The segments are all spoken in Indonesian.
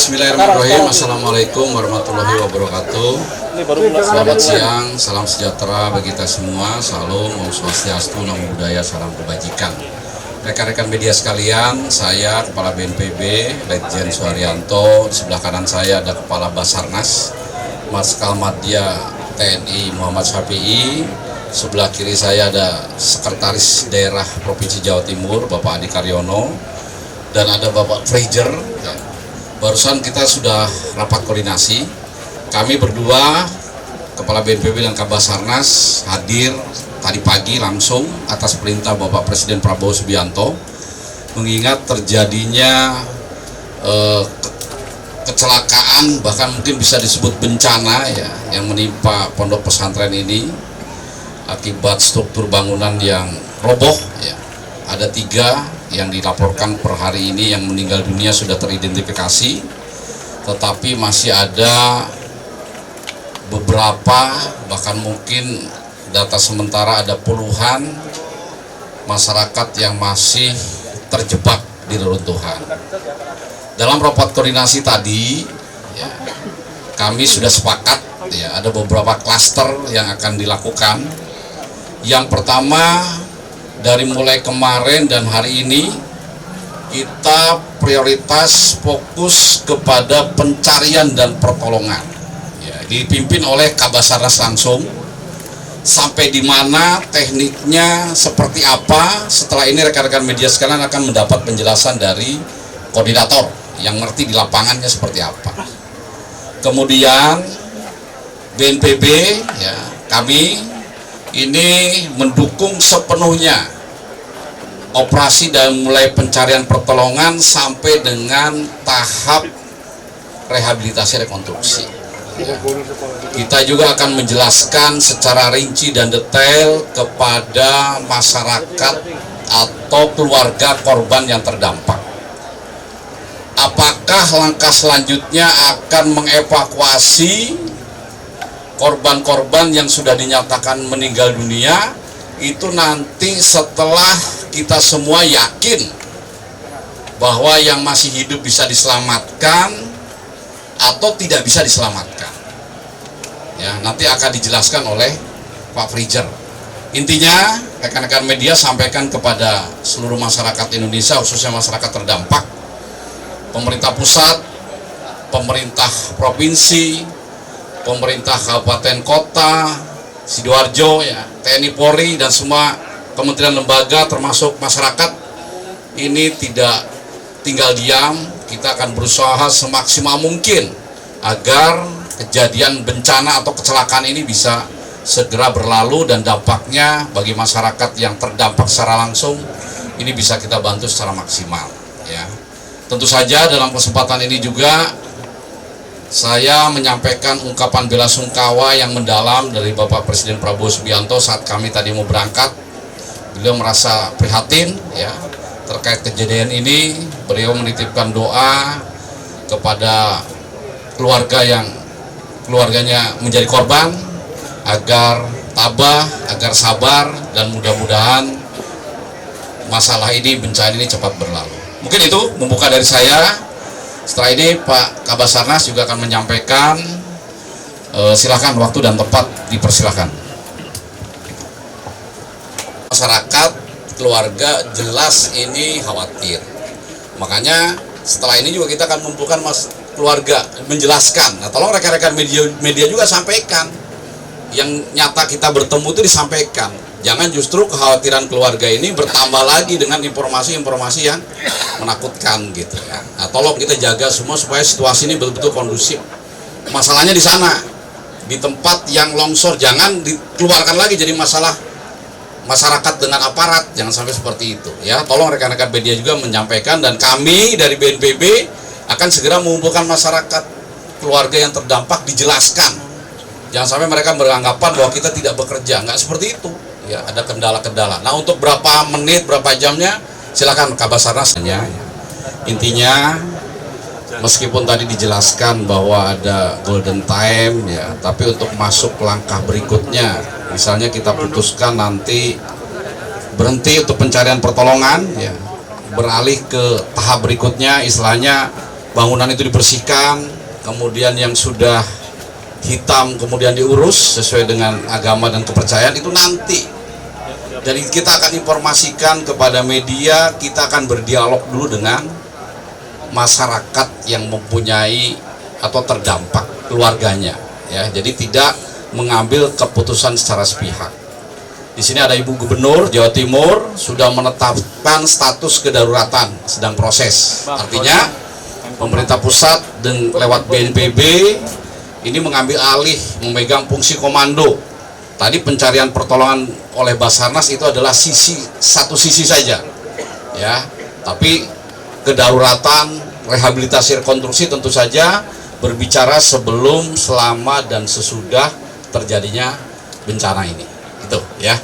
Bismillahirrahmanirrahim. Assalamualaikum warahmatullahi wabarakatuh. Selamat siang, salam sejahtera bagi kita semua. Salam, Om Swastiastu, Namo Buddhaya, salam kebajikan. Rekan-rekan media sekalian, saya Kepala BNPB, Letjen Suharyanto. Di sebelah kanan saya ada Kepala Basarnas, Marskal Madya TNI Muhammad Syafi'i. Sebelah kiri saya ada Sekretaris Daerah Provinsi Jawa Timur, Bapak Adi Karyono. Dan ada Bapak Fraser. Barusan kita sudah rapat koordinasi. Kami berdua, Kepala BNPB dan Kabasarnas, hadir tadi pagi langsung atas perintah Bapak Presiden Prabowo Subianto, mengingat terjadinya kecelakaan, bahkan mungkin bisa disebut bencana ya, yang menimpa pondok pesantren ini akibat struktur bangunan yang roboh ya. Ada 3 yang dilaporkan per hari ini yang meninggal dunia sudah teridentifikasi, tetapi masih ada beberapa, bahkan mungkin data sementara ada puluhan masyarakat yang masih terjebak di reruntuhan. Dalam rapat koordinasi tadi ya, kami sudah sepakat ya, ada beberapa klaster yang akan dilakukan. Yang pertama, dari mulai kemarin dan hari ini kita prioritas fokus kepada pencarian dan pertolongan ya, dipimpin oleh Kabasarnas langsung. Sampai di mana tekniknya seperti apa, setelah ini rekan-rekan media sekalian akan mendapat penjelasan dari koordinator yang ngerti di lapangannya seperti apa. Kemudian BNPB ya, kami ini mendukung sepenuhnya operasi dan mulai pencarian pertolongan sampai dengan tahap rehabilitasi rekonstruksi. Ya. Kita juga akan menjelaskan secara rinci dan detail kepada masyarakat atau keluarga korban yang terdampak. Apakah langkah selanjutnya akan mengevakuasi korban-korban yang sudah dinyatakan meninggal dunia, itu nanti setelah kita semua yakin bahwa yang masih hidup bisa diselamatkan atau tidak bisa diselamatkan. Ya, nanti akan dijelaskan oleh Pak Fraser. Intinya, rekan-rekan media sampaikan kepada seluruh masyarakat Indonesia, khususnya masyarakat terdampak, pemerintah pusat, pemerintah provinsi, pemerintah kabupaten kota, Sidoarjo ya, TNI Polri dan semua kementerian lembaga termasuk masyarakat ini tidak tinggal diam. Kita akan berusaha semaksimal mungkin agar kejadian bencana atau kecelakaan ini bisa segera berlalu dan dampaknya bagi masyarakat yang terdampak secara langsung ini bisa kita bantu secara maksimal ya. Tentu saja dalam kesempatan ini juga saya menyampaikan ungkapan bela sungkawa yang mendalam dari Bapak Presiden Prabowo Subianto saat kami tadi mau berangkat. Beliau merasa prihatin ya terkait kejadian ini. Beliau menitipkan doa kepada keluarga yang keluarganya menjadi korban agar tabah, agar sabar, dan mudah-mudahan masalah ini, bencana ini cepat berlalu. Mungkin itu membuka dari saya. Setelah ini Pak Kabasarnas juga akan menyampaikan. Silakan, waktu dan tempat dipersilakan. Masyarakat, keluarga jelas ini khawatir. Makanya setelah ini juga kita akan mengumpulkan keluarga, menjelaskan. Nah, tolong rekan-rekan media juga sampaikan. Yang nyata kita bertemu itu disampaikan. Jangan justru kekhawatiran keluarga ini bertambah lagi dengan informasi-informasi yang menakutkan gitu ya. Nah, tolong kita jaga semua supaya situasi ini betul-betul kondusif. Masalahnya di sana, di tempat yang longsor, jangan dikeluarkan lagi jadi masalah masyarakat dengan aparat, jangan sampai seperti itu ya. Tolong rekan-rekan media juga menyampaikan, dan kami dari BNPB akan segera mengumpulkan masyarakat, keluarga yang terdampak, dijelaskan. Jangan sampai mereka beranggapan bahwa kita tidak bekerja, nggak seperti itu. Ya, ada kendala-kendala. Nah, untuk berapa menit, berapa jamnya, silakan Kabasarnas. Intinya, meskipun tadi dijelaskan bahwa ada golden time, ya, tapi untuk masuk langkah berikutnya, misalnya kita putuskan nanti berhenti untuk pencarian pertolongan, ya, beralih ke tahap berikutnya, istilahnya bangunan itu dibersihkan, kemudian yang sudah hitam kemudian diurus sesuai dengan agama dan kepercayaan itu nanti. Jadi kita akan informasikan kepada media, kita akan berdialog dulu dengan masyarakat yang mempunyai atau terdampak keluarganya, ya. Jadi tidak mengambil keputusan secara sepihak. Di sini ada Ibu Gubernur Jawa Timur sudah menetapkan status kedaruratan, sedang proses. Artinya pemerintah pusat dan lewat BNPB ini mengambil alih, memegang fungsi komando. Tadi pencarian pertolongan oleh Basarnas itu adalah satu sisi saja, ya. Tapi kedaruratan, rehabilitasi, rekonstruksi tentu saja berbicara sebelum, selama, dan sesudah terjadinya bencana ini. Itu, ya.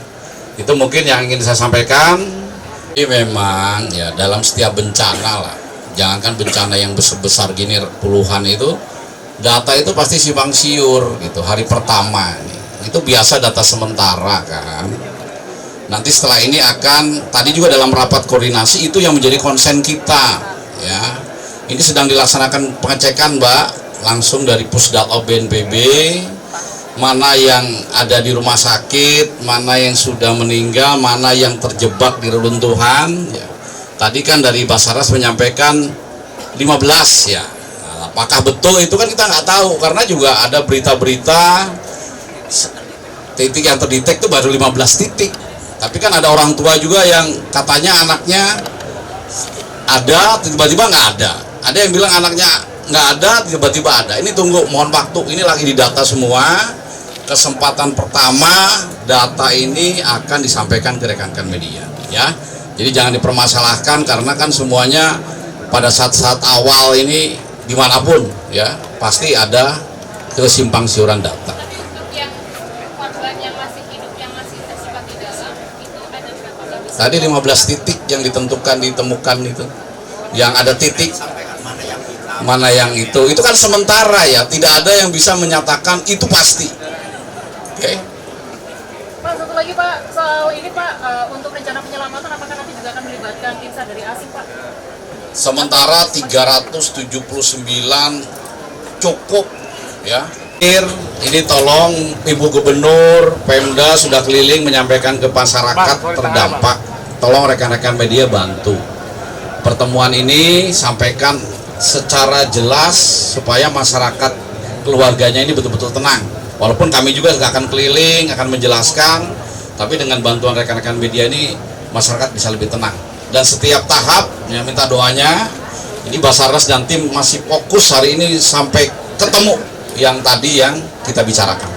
Itu mungkin yang ingin saya sampaikan. Ini memang ya dalam setiap bencana lah. Jangankan bencana yang besar-besar gini puluhan itu, data itu pasti simpang siur gitu. Hari pertama itu biasa data sementara kan. Nanti setelah ini akan, tadi juga dalam rapat koordinasi itu yang menjadi konsen kita, ya. Ini sedang dilaksanakan pengecekan, Mbak, langsung dari Pusdalop BNPB, mana yang ada di rumah sakit, mana yang sudah meninggal, mana yang terjebak di reruntuhan, ya. Tadi kan dari Basarnas menyampaikan 15, ya. Nah, apakah betul itu kan kita nggak tahu, karena juga ada berita-berita titik yang terdetek itu baru 15 titik. Tapi kan ada orang tua juga yang katanya anaknya ada, tiba-tiba nggak ada. Ada yang bilang anaknya nggak ada, tiba-tiba ada. Ini tunggu, mohon waktu. Ini lagi didata semua. Kesempatan pertama data ini akan disampaikan ke rekan-rekan media, ya. Jadi jangan dipermasalahkan, karena kan semuanya pada saat-saat awal ini dimanapun, ya, pasti ada kesimpang siuran data. Tadi 15 titik yang ditemukan itu, yang ada titik mana yang itu kan sementara, ya, tidak ada yang bisa menyatakan itu pasti. Oke. Pak, satu lagi Pak, soal ini Pak, untuk rencana penyelamatan apakah nanti juga akan melibatkan tim SAR dari asing Pak? Sementara 379 cukup, ya. Ini tolong Ibu Gubernur, Pemda sudah keliling menyampaikan ke masyarakat terdampak. Tolong rekan-rekan media bantu. Pertemuan ini sampaikan secara jelas supaya masyarakat keluarganya ini betul-betul tenang. Walaupun kami juga akan keliling, akan menjelaskan, tapi dengan bantuan rekan-rekan media ini masyarakat bisa lebih tenang. Dan setiap tahap, ya, minta doanya. Ini Basarnas dan tim masih fokus hari ini sampai ketemu yang tadi yang kita bicarakan.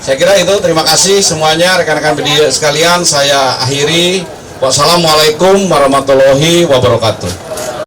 Saya kira itu, terima kasih semuanya rekan-rekan media sekalian. Saya akhiri. Wassalamualaikum warahmatullahi wabarakatuh.